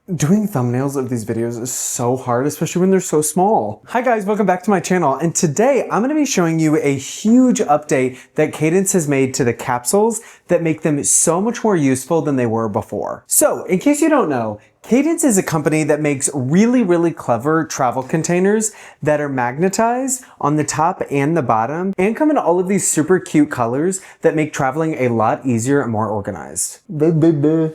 Doing thumbnails of these videos is so hard, especially when they're so small. Hi guys, welcome back to my channel. And today I'm gonna be showing you a huge update that Cadence has made to the capsules that make them so much more useful than they were before. So in case you don't know, Cadence is a company that makes really clever travel containers that are magnetized on the top and the bottom and come in all of these super cute colors that make traveling a lot easier and more organized.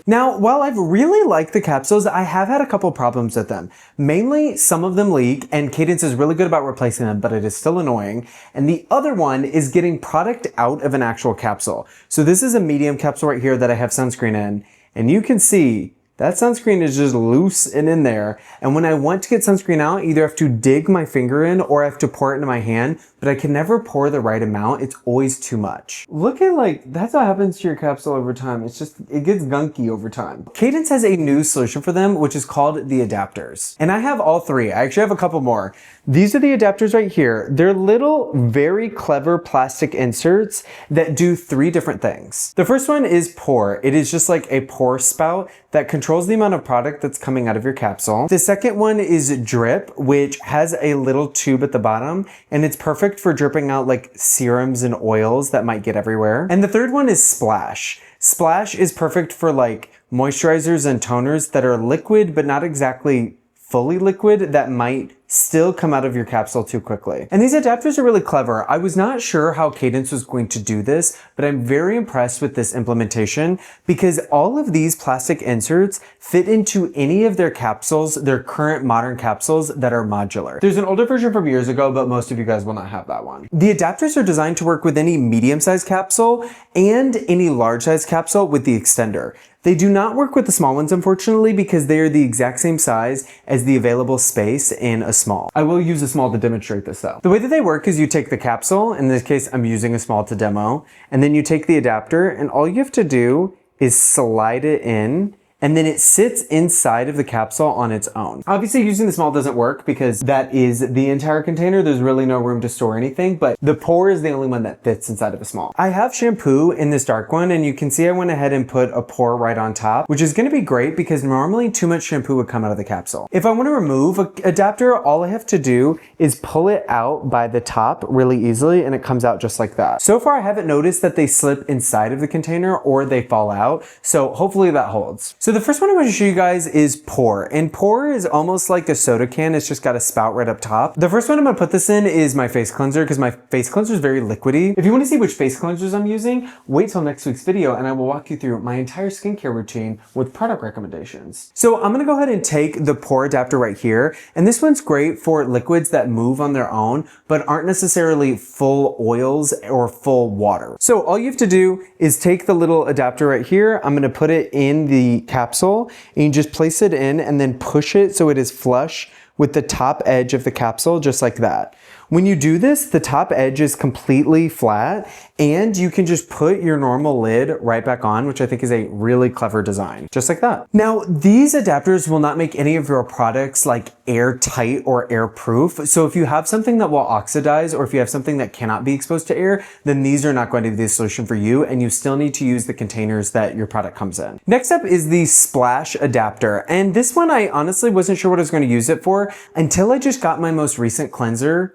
Now, while I've really liked the capsules, I have had a couple problems with them. Mainly, some of them leak and Cadence is really good about replacing them, but it is still annoying. And the other one is getting product out of an actual capsule. So this is a medium capsule right here that I have sunscreen in, and you can see that sunscreen is just loose and in there. And when I want to get sunscreen out, I either have to dig my finger in or I have to pour it into my hand, but I can never pour the right amount. It's always too much. Look at that's what happens to your capsule over time. It gets gunky over time. Cadence has a new solution for them, which is called the adapters. And I have all three. I actually have a couple more. These are the adapters right here. They're little, very clever plastic inserts that do three different things. The first one is pour. It is just like a pour spout that controls the amount of product that's coming out of your capsule. The second one is drip, which has a little tube at the bottom, and it's perfect for dripping out like serums and oils that might get everywhere. And the third one is splash. Splash is perfect for like moisturizers and toners that are liquid, but not exactly fully liquid, that might still come out of your capsule too quickly. And these adapters are really clever. I was not sure how Cadence was going to do this, but I'm very impressed with this implementation because all of these plastic inserts fit into any of their capsules, their current modern capsules that are modular. There's an older version from years ago, but most of you guys will not have that one. The adapters are designed to work with any medium-sized capsule and any large-sized capsule with the extender. They do not work with the small ones, unfortunately, because they are the exact same size as the available space in a small. I will use a small to demonstrate this though. The way that they work is you take the capsule, in this case I'm using a small to demo, and then you take the adapter and all you have to do is slide it in, and then it sits inside of the capsule on its own. Obviously using the small doesn't work because that is the entire container. There's really no room to store anything, but the pour is the only one that fits inside of a small. I have shampoo in this dark one, and you can see I went ahead and put a pour right on top, which is gonna be great because normally too much shampoo would come out of the capsule. If I wanna remove an adapter, all I have to do is pull it out by the top really easily and it comes out just like that. So far I haven't noticed that they slip inside of the container or they fall out, so hopefully that holds. So the first one I want to show you guys is pour. And pour is almost like a soda can. It's just got a spout right up top. The first one I'm going to put this in is my face cleanser because my face cleanser is very liquidy. If you want to see which face cleansers I'm using, wait till next week's video and I will walk you through my entire skincare routine with product recommendations. So I'm going to go ahead and take the pour adapter right here. And this one's great for liquids that move on their own, but aren't necessarily full oils or full water. So all you have to do is take the little adapter right here. I'm going to put it in the capsule and you just place it in and then push it so it is flush with the top edge of the capsule, just like that. When you do this, the top edge is completely flat and you can just put your normal lid right back on, which I think is a really clever design, just like that. Now, these adapters will not make any of your products like airtight or airproof. So if you have something that will oxidize or if you have something that cannot be exposed to air, then these are not going to be the solution for you and you still need to use the containers that your product comes in. Next up is the splash adapter. And this one, I honestly wasn't sure what I was going to use it for until I just got my most recent cleanser.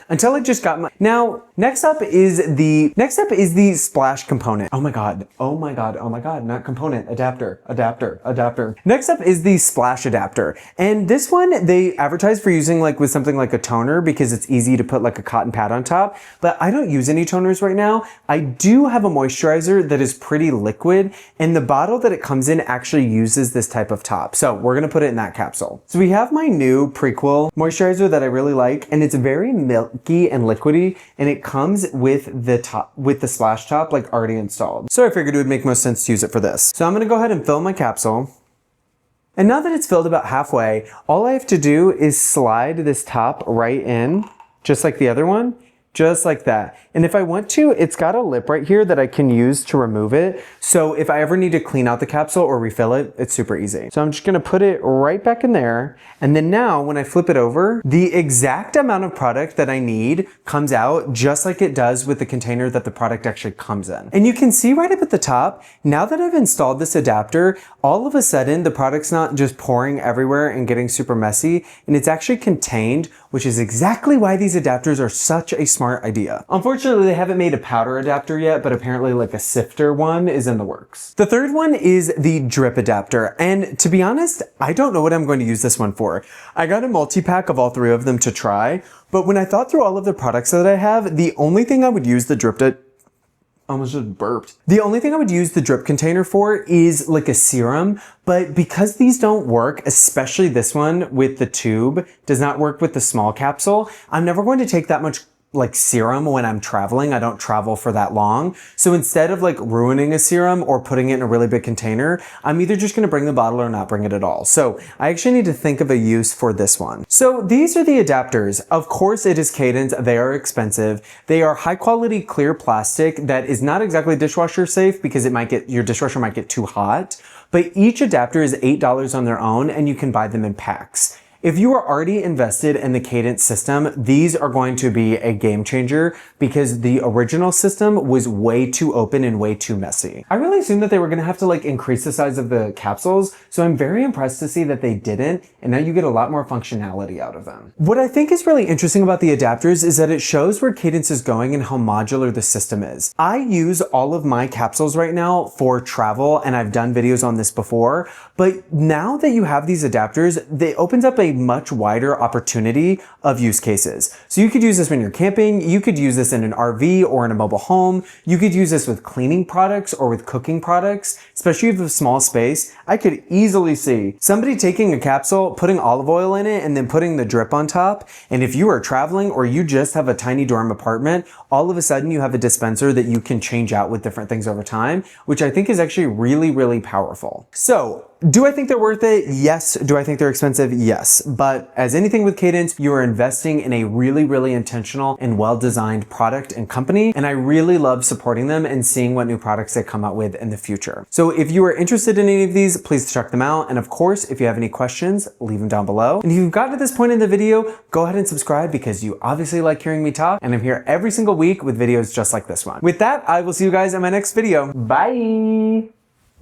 Now, next up is the splash component. Oh my God, not component, adapter. Next up is the splash adapter. And this one, they advertise for using like with something like a toner because it's easy to put like a cotton pad on top, but I don't use any toners right now. I do have a moisturizer that is pretty liquid and the bottle that it comes in actually uses this type of top. So we're gonna put it in that capsule. So we have my new Prequel moisturizer that I really like and it's very milky and liquidy and it comes with the splash top like already installed. So I figured it would make most sense to use it for this. So I'm gonna go ahead and fill my capsule. And now that it's filled about halfway, all I have to do is slide this top right in, just like the other one, just like that. And if I want to, it's got a lip right here that I can use to remove it. So if I ever need to clean out the capsule or refill it, it's super easy. So I'm just gonna put it right back in there. And then now when I flip it over, the exact amount of product that I need comes out just like it does with the container that the product actually comes in. And you can see right up at the top, now that I've installed this adapter, all of a sudden the product's not just pouring everywhere and getting super messy, and it's actually contained, which is exactly why these adapters are such a smart idea. Unfortunately, they haven't made a powder adapter yet, but apparently like a sifter one is in the works. The third one is the drip adapter. And to be honest, I don't know what I'm going to use this one for. I got a multi-pack of all three of them to try, but when I thought through all of the products that I have, the only thing I would use the drip almost just burped. The only thing I would use the drip container for is like a serum, but because these don't work, especially this one with the tube, does not work with the small capsule, I'm never going to take that much like serum when I'm traveling. I don't travel for that long. So instead of like ruining a serum or putting it in a really big container, I'm either just gonna bring the bottle or not bring it at all. So I actually need to think of a use for this one. So these are the adapters. Of course it is Cadence. They are expensive. They are high quality clear plastic that is not exactly dishwasher safe because your dishwasher might get too hot, but each adapter is $8 on their own and you can buy them in packs. If you are already invested in the Cadence system, these are going to be a game changer because the original system was way too open and way too messy. I really assumed that they were gonna have to like increase the size of the capsules, so I'm very impressed to see that they didn't, and now you get a lot more functionality out of them. What I think is really interesting about the adapters is that it shows where Cadence is going and how modular the system is. I use all of my capsules right now for travel, and I've done videos on this before, but now that you have these adapters, it opens up a much wider opportunity of use cases. So you could use this when you're camping, you could use this in an RV or in a mobile home, you could use this with cleaning products or with cooking products, especially if you have a small space. I could easily see somebody taking a capsule, putting olive oil in it, and then putting the drip on top. And if you are traveling or you just have a tiny dorm apartment, all of a sudden you have a dispenser that you can change out with different things over time, which I think is actually really, really powerful. So, do I think they're worth it? Yes. Do I think they're expensive? Yes. But as anything with Cadence, you are investing in a really, really intentional and well-designed product and company. And I really love supporting them and seeing what new products they come out with in the future. So if you are interested in any of these, please check them out. And of course, if you have any questions, leave them down below. And if you've gotten to this point in the video, go ahead and subscribe because you obviously like hearing me talk. And I'm here every single week with videos just like this one. With that, I will see you guys in my next video. Bye.